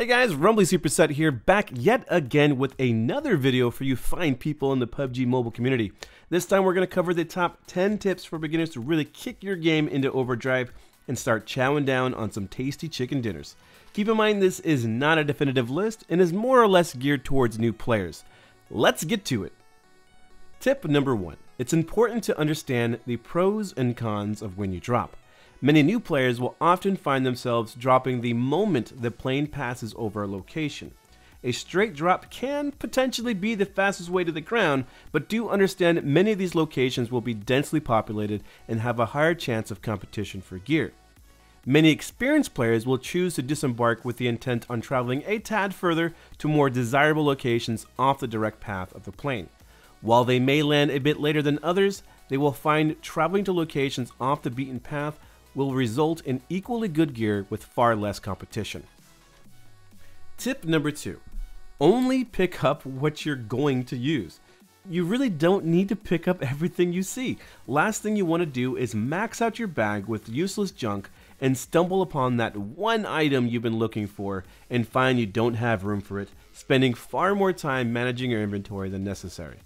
Hey guys, Rumbly Superset here, back yet again with another video for you fine people in the PUBG mobile community. This time we're going to cover the top 10 tips for beginners to really kick your game into overdrive and start chowing down on some tasty chicken dinners. Keep in mind this is not a definitive list and is more or less geared towards new players. Let's get to it. Tip number 1. It's important to understand the pros and cons of when you drop. Many new players will often find themselves dropping the moment the plane passes over a location. A straight drop can potentially be the fastest way to the ground, but do understand many of these locations will be densely populated and have a higher chance of competition for gear. Many experienced players will choose to disembark with the intent on traveling a tad further to more desirable locations off the direct path of the plane. While they may land a bit later than others, they will find traveling to locations off the beaten path will result in equally good gear with far less competition. Tip number 2. Only pick up what you're going to use. You really don't need to pick up everything you see. Last thing you want to do is max out your bag with useless junk and stumble upon that one item you've been looking for and find you don't have room for it, spending far more time managing your inventory than necessary.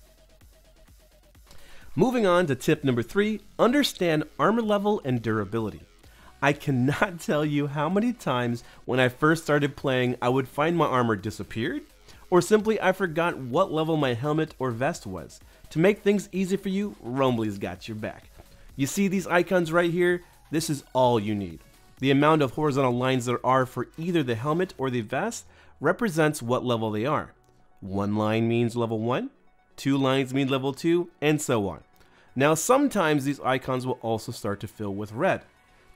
Moving on to tip number 3, understand armor level and durability. I cannot tell you how many times when I first started playing I would find my armor disappeared, or simply I forgot what level my helmet or vest was. To make things easy for you, Rumbly's got your back. You see these icons right here? This is all you need. The amount of horizontal lines there are for either the helmet or the vest represents what level they are. One line means level 1, 2 lines mean level 2, and so on. Now sometimes these icons will also start to fill with red.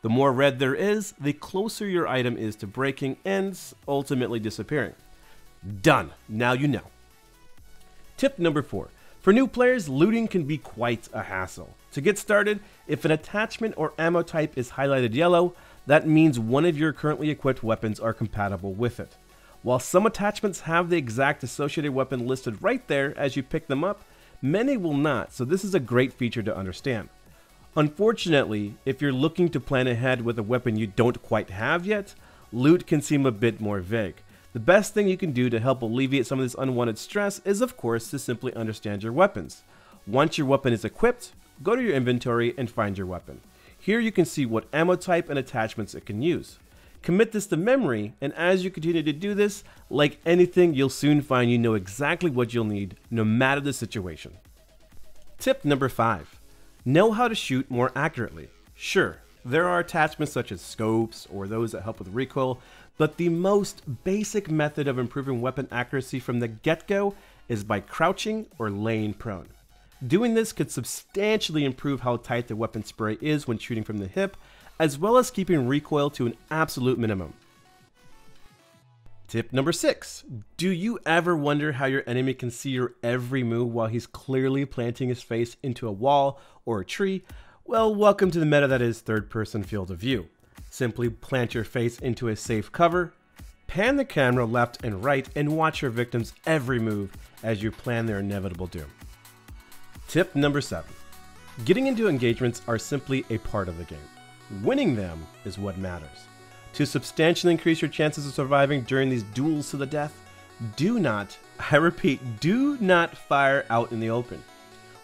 The more red there is, the closer your item is to breaking and ultimately disappearing. Done. Now you know. Tip number 4. For new players, looting can be quite a hassle. To get started, if an attachment or ammo type is highlighted yellow, that means one of your currently equipped weapons are compatible with it. While some attachments have the exact associated weapon listed right there as you pick them up, many will not, so this is a great feature to understand. Unfortunately, if you're looking to plan ahead with a weapon you don't quite have yet, loot can seem a bit more vague. The best thing you can do to help alleviate some of this unwanted stress is of course to simply understand your weapons. Once your weapon is equipped, go to your inventory and find your weapon. Here you can see what ammo type and attachments it can use. Commit this to memory, and as you continue to do this, like anything, you'll soon find you know exactly what you'll need, no matter the situation. Tip number 5. Know how to shoot more accurately. Sure, there are attachments such as scopes or those that help with recoil, but the most basic method of improving weapon accuracy from the get-go is by crouching or laying prone. Doing this could substantially improve how tight the weapon spray is when shooting from the hip, as well as keeping recoil to an absolute minimum. Tip number 6. Do you ever wonder how your enemy can see your every move while he's clearly planting his face into a wall or a tree? Well, welcome to the meta that is third-person field of view. Simply plant your face into a safe cover, pan the camera left and right, and watch your victim's every move as you plan their inevitable doom. Tip number 7. Getting into engagements are simply a part of the game. Winning them is what matters. To substantially increase your chances of surviving during these duels to the death, do not, I repeat, do not fire out in the open.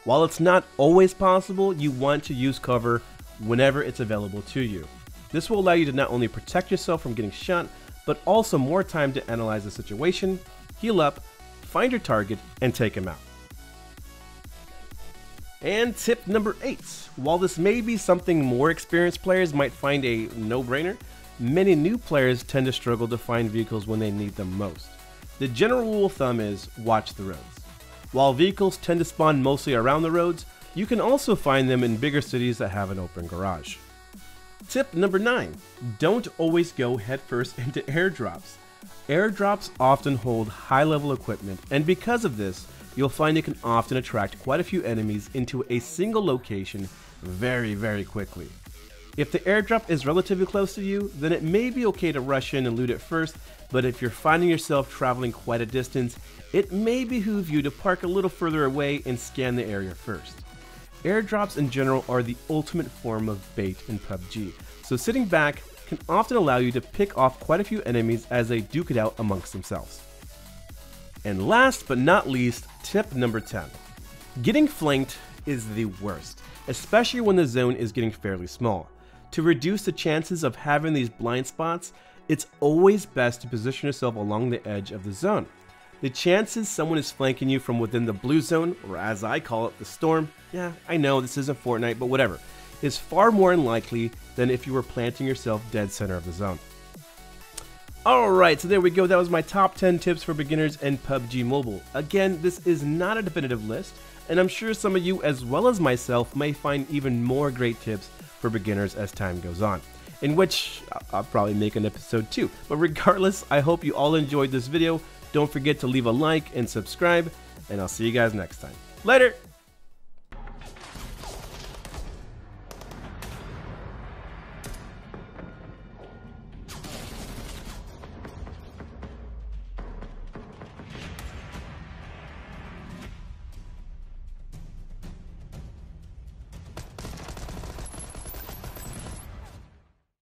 While it's not always possible, you want to use cover whenever it's available to you. This will allow you to not only protect yourself from getting shot, but also more time to analyze the situation, heal up, find your target, and take him out. And tip number 8. While this may be something more experienced players might find a no-brainer, many new players tend to struggle to find vehicles when they need them most. The general rule of thumb is watch the roads. While vehicles tend to spawn mostly around the roads, you can also find them in bigger cities that have an open garage. Tip number 9. Don't always go headfirst into airdrops. Airdrops often hold high-level equipment, and because of this, you'll find it can often attract quite a few enemies into a single location very quickly. If the airdrop is relatively close to you, then it may be okay to rush in and loot it first, but if you're finding yourself traveling quite a distance, it may behoove you to park a little further away and scan the area first. Airdrops in general are the ultimate form of bait in PUBG, so sitting back, can often allow you to pick off quite a few enemies as they duke it out amongst themselves. And last but not least, tip number 10. Getting flanked is the worst, especially when the zone is getting fairly small. To reduce the chances of having these blind spots, it's always best to position yourself along the edge of the zone. The chances someone is flanking you from within the blue zone, or as I call it, the storm, yeah, I know this isn't Fortnite, but whatever, is far more unlikely than if you were planting yourself dead center of the zone. Alright, so there we go. That was my top 10 tips for beginners in PUBG Mobile. Again, this is not a definitive list, and I'm sure some of you, as well as myself, may find even more great tips for beginners as time goes on, in which I'll probably make an episode 2. But regardless, I hope you all enjoyed this video. Don't forget to leave a like and subscribe, and I'll see you guys next time. Later!